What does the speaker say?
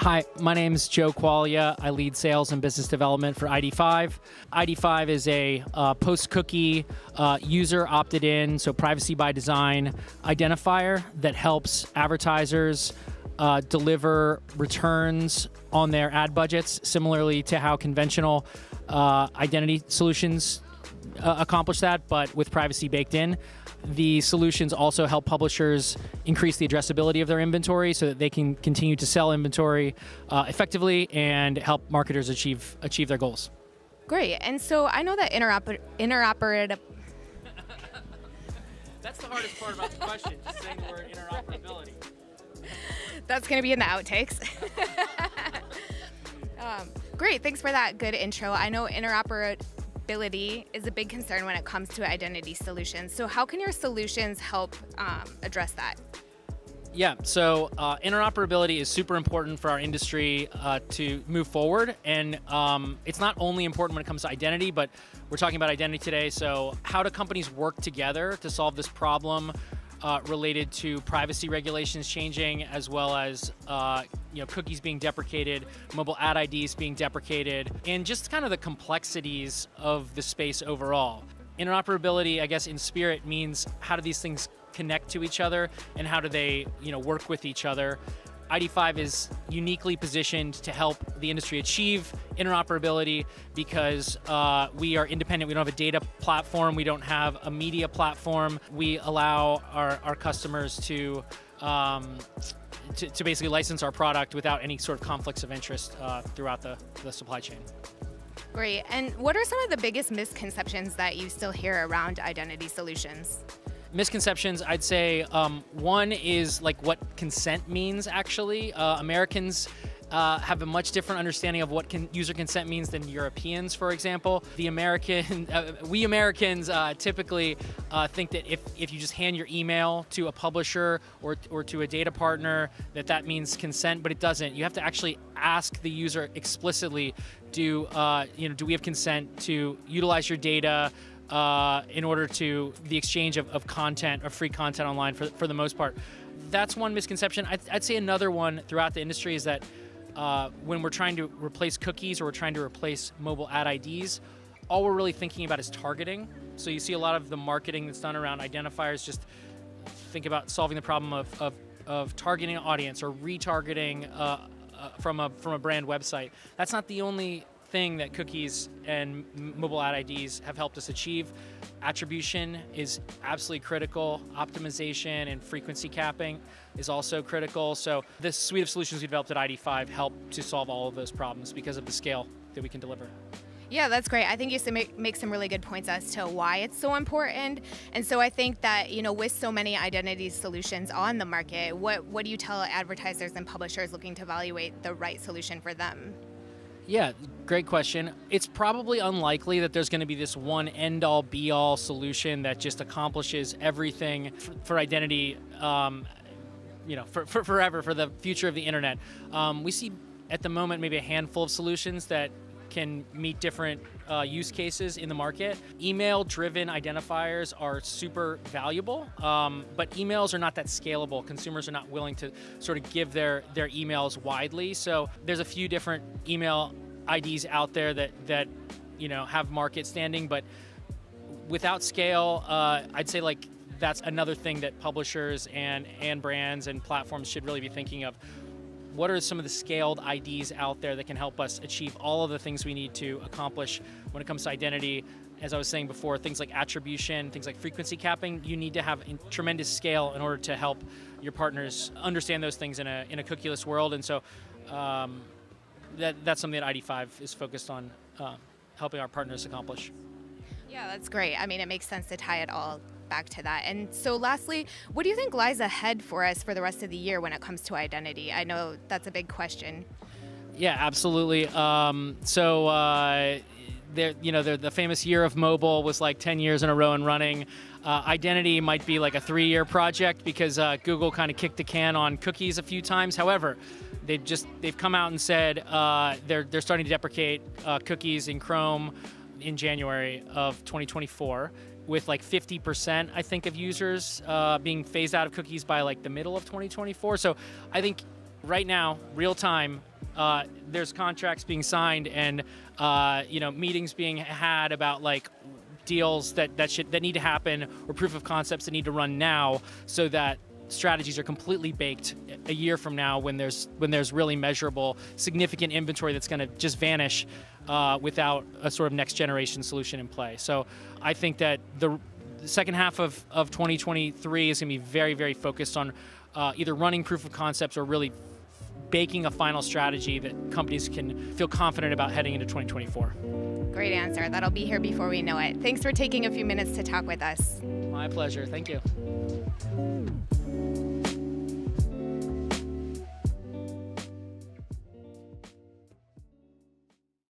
Hi, my name is Joe Quaglia. I lead sales and business development for ID5. ID5 is a post-cookie user opted in, so privacy by design identifier that helps advertisers deliver returns on their ad budgets, similarly to how conventional identity solutions accomplish that, but with privacy baked in. The solutions also help publishers increase the addressability of their inventory so that they can continue to sell inventory effectively and help marketers achieve their goals. Great. And so I know that interoperability. That's the hardest part about the question, just saying the word interoperability. That's going to be in the outtakes. Great. Thanks for that good intro. I know interoperability is a big concern when it comes to identity solutions. So how can your solutions help address that? Yeah, so interoperability is super important for our industry to move forward. And it's not only important when it comes to identity, but we're talking about identity today. So how do companies work together to solve this problem related to privacy regulations changing, as well as cookies being deprecated, mobile ad IDs being deprecated, and just kind of the complexities of the space overall. Interoperability, I guess in spirit, means how do these things connect to each other and how do they work with each other. ID5 is uniquely positioned to help the industry achieve interoperability because we are independent. We don't have a data platform. We don't have a media platform. We allow our customers to basically license our product without any sort of conflicts of interest throughout the supply chain. Great. And what are some of the biggest misconceptions that you still hear around identity solutions? Misconceptions, I'd say one is like what consent means actually. Americans have a much different understanding of what user consent means than Europeans, for example. We Americans typically think that if you just hand your email to a publisher or to a data partner, that means consent, but it doesn't. You have to actually ask the user explicitly, do we have consent to utilize your data in order to the exchange of content or free content online for the most part. That's one misconception. I'd say another one throughout the industry is that when we're trying to replace cookies or we're trying to replace mobile ad IDs, all we're really thinking about is targeting. So you see a lot of the marketing that's done around identifiers just think about solving the problem of targeting an audience or retargeting from a brand website. That's not the only thing that cookies and mobile ad IDs have helped us achieve. Attribution is absolutely critical. Optimization and frequency capping is also critical. So this suite of solutions we developed at ID5 help to solve all of those problems because of the scale that we can deliver. Yeah, that's great. I think you make some really good points as to why it's so important. And so I think that, with so many identity solutions on the market, what do you tell advertisers and publishers looking to evaluate the right solution for them? Yeah, great question. It's probably unlikely that there's going to be this one end-all, be-all solution that just accomplishes everything for identity, for forever, for the future of the internet. We see at the moment maybe a handful of solutions that can meet different use cases in the market. Email-driven identifiers are super valuable, but emails are not that scalable. Consumers are not willing to sort of give their emails widely. So there's a few different email IDs out there that have market standing, but without scale, I'd say like that's another thing that publishers and brands and platforms should really be thinking of. What are some of the scaled IDs out there that can help us achieve all of the things we need to accomplish when it comes to identity? As I was saying before, things like attribution, things like frequency capping, you need to have tremendous scale in order to help your partners understand those things in a cookieless world. And so that's something that ID5 is focused on helping our partners accomplish. Yeah, that's great. I mean, it makes sense to tie it all back to that. And so lastly, what do you think lies ahead for us for the rest of the year when it comes to identity? I know that's a big question. Yeah, absolutely. The famous year of mobile was like 10 years in a row and running. Identity might be like a 3-year project because Google kind of kicked the can on cookies a few times. However, they've come out and said they're starting to deprecate cookies in Chrome in January of 2024. With like 50%, I think, of users being phased out of cookies by like the middle of 2024. So I think right now, real time, there's contracts being signed and meetings being had about like deals that need to happen, or proof of concepts that need to run now, so that strategies are completely baked a year from now when there's really measurable, significant inventory that's going to just vanish without a sort of next generation solution in play. So I think that the second half of 2023 is going to be very, very focused on either running proof of concepts or really baking a final strategy that companies can feel confident about heading into 2024. Great answer. That'll be here before we know it. Thanks for taking a few minutes to talk with us. My pleasure. Thank you.